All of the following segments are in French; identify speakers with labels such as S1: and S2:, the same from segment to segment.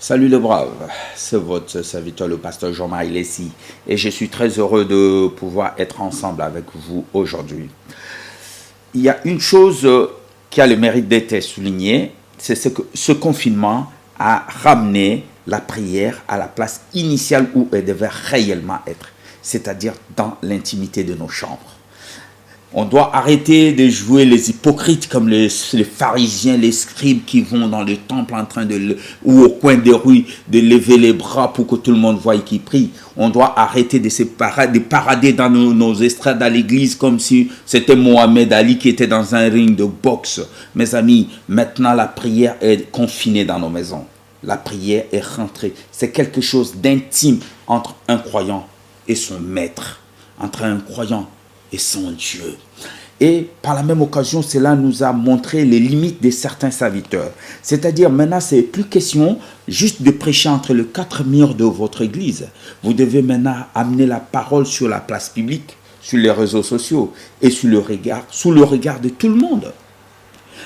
S1: Salut le brave, c'est votre serviteur le pasteur Jean-Marie Lessi et je suis très heureux de pouvoir être ensemble avec vous aujourd'hui. Il y a une chose qui a le mérite d'être soulignée, c'est que ce confinement a ramené la prière à la place initiale où elle devait réellement être, c'est-à-dire dans l'intimité de nos chambres. On doit arrêter de jouer les hypocrites comme les pharisiens, les scribes qui vont dans le temple en train ou au coin des rues de lever les bras pour que tout le monde voie qu'ils prient. On doit arrêter de parader dans nos estrades à l'église comme si c'était Mohamed Ali qui était dans un ring de boxe. Mes amis, maintenant la prière est confinée dans nos maisons. La prière est rentrée. C'est quelque chose d'intime entre un croyant et son maître, entre un croyant et son Dieu. Et par la même occasion, cela nous a montré les limites de certains serviteurs. C'est-à-dire, maintenant, ce n'est plus question juste de prêcher entre les quatre murs de votre église. Vous devez maintenant amener la parole sur la place publique, sur les réseaux sociaux et sous le regard de tout le monde.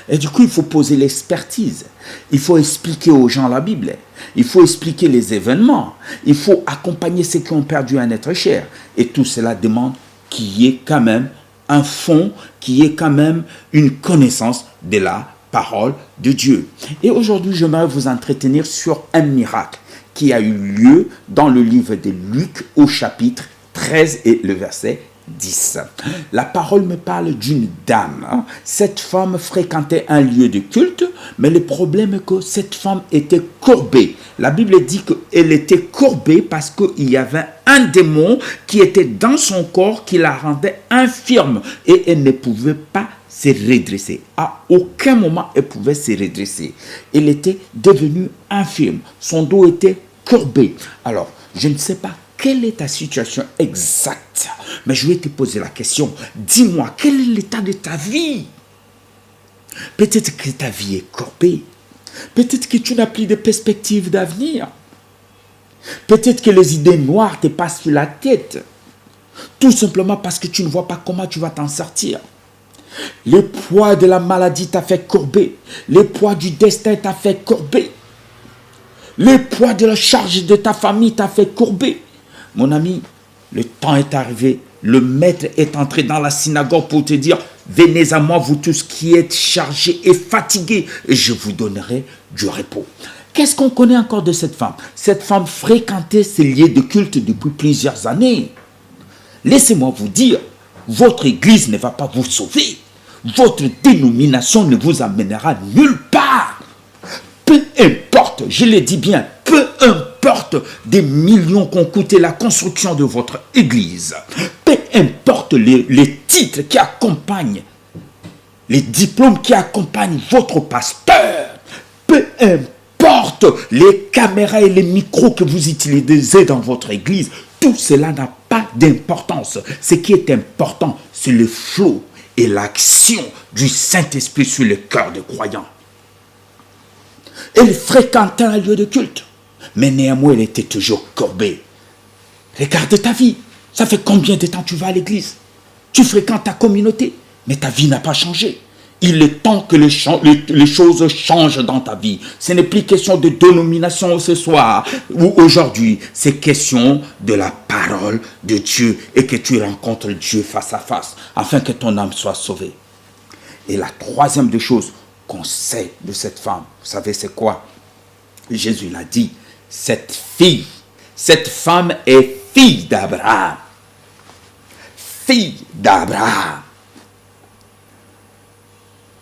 S1: Et du coup, il faut poser l'expertise. Il faut expliquer aux gens la Bible. Il faut expliquer les événements. Il faut accompagner ceux qui ont perdu un être cher. Et tout cela demande qu'il y ait quand même un fond, qu'il y ait quand même une connaissance de la parole de Dieu. Et aujourd'hui, j'aimerais vous entretenir sur un miracle qui a eu lieu dans le livre de Luc au chapitre 13 et le verset 10. La parole me parle d'une dame. Cette femme fréquentait un lieu de culte, mais le problème est que cette femme était courbée. La Bible dit qu'elle était courbée parce qu'il y avait un démon qui était dans son corps qui la rendait infirme et elle ne pouvait pas se redresser. À aucun moment elle pouvait se redresser. Elle était devenue infirme. Son dos était courbé. Alors, je ne sais pas quelle est ta situation exacte, mais je vais te poser la question. Dis-moi, quel est l'état de ta vie? Peut-être que ta vie est courbée. Peut-être que tu n'as plus de perspective d'avenir. Peut-être que les idées noires te passent sur la tête. Tout simplement parce que tu ne vois pas comment tu vas t'en sortir. Le poids de la maladie t'a fait courber. Le poids du destin t'a fait courber. Le poids de la charge de ta famille t'a fait courber. Mon ami, le temps est arrivé. Le maître est entré dans la synagogue pour te dire: venez à moi, vous tous qui êtes chargés et fatigués, et je vous donnerai du repos. Qu'est-ce qu'on connaît encore de cette femme? Cette femme fréquentait ces lieux de culte depuis plusieurs années. Laissez-moi vous dire, votre église ne va pas vous sauver. Votre dénomination ne vous amènera nulle part. Peu importe, je le dis bien, peu importe des millions qu'ont coûté la construction de votre église. Peu importe les titres qui accompagnent, les diplômes qui accompagnent votre pasteur. Peu importe les caméras et les micros que vous utilisez dans votre église. Tout cela n'a pas d'importance. Ce qui est important, c'est le flot et l'action du Saint-Esprit sur le cœur des croyants. Elle fréquentait un lieu de culte, mais néanmoins elle était toujours courbée. Regarde ta vie. Ça fait combien de temps tu vas à l'église? Tu fréquentes ta communauté, mais ta vie n'a pas changé. Il est temps que les choses changent dans ta vie. Ce n'est plus question de dénomination ce soir ou aujourd'hui. C'est question de la parole de Dieu et que tu rencontres Dieu face à face afin que ton âme soit sauvée. Et la troisième des choses qu'on sait de cette femme, vous savez c'est quoi? Jésus l'a dit, cette femme est fille d'Abraham. Fille d'Abraham.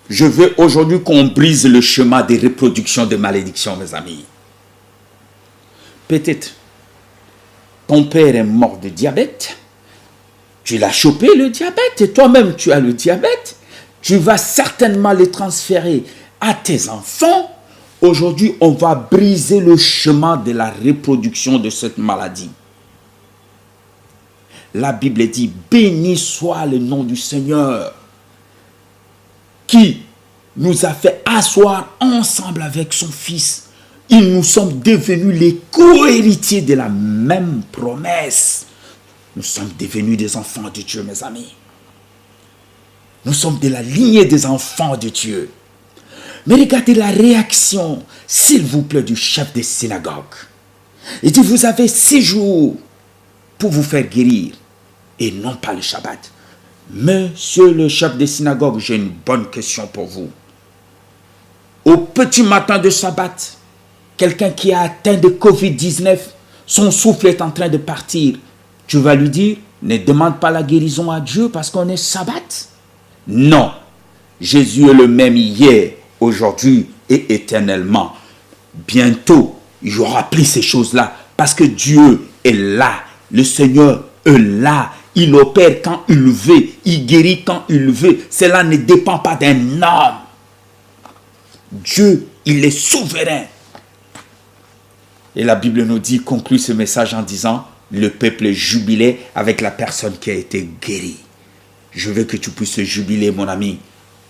S1: Je veux aujourd'hui qu'on brise le chemin des reproductions de malédictions, mes amis. Peut-être ton père est mort de diabète. Tu l'as chopé le diabète et toi-même tu as le diabète. Tu vas certainement le transférer à tes enfants. Aujourd'hui, on va briser le chemin de la reproduction de cette maladie. La Bible dit, béni soit le nom du Seigneur qui nous a fait asseoir ensemble avec son Fils. Et nous sommes devenus les co-héritiers de la même promesse. Nous sommes devenus des enfants de Dieu, mes amis. Nous sommes de la lignée des enfants de Dieu. Mais regardez la réaction, s'il vous plaît, du chef des synagogues. Il dit, vous avez 6 jours pour vous faire guérir et non pas le Shabbat. Monsieur le chef des synagogues, j'ai une bonne question pour vous. Au petit matin de Shabbat, quelqu'un qui a atteint de Covid-19, son souffle est en train de partir. Tu vas lui dire, ne demande pas la guérison à Dieu parce qu'on est Shabbat. Non, Jésus est le même hier, aujourd'hui et éternellement. Bientôt, il y aura plus ces choses-là parce que Dieu est là. Le Seigneur est là. Il opère quand il veut. Il guérit quand il veut. Cela ne dépend pas d'un homme. Dieu, il est souverain. Et la Bible nous dit, conclut ce message en disant, le peuple jubilait avec la personne qui a été guérie. Je veux que tu puisses jubiler, mon ami,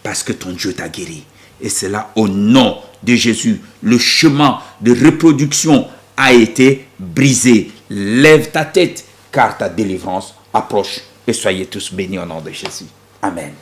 S1: parce que ton Dieu t'a guéri. Et c'est là, au nom de Jésus, le chemin de reproduction a été brisé. Lève ta tête, car ta délivrance approche. Et soyez tous bénis au nom de Jésus. Amen.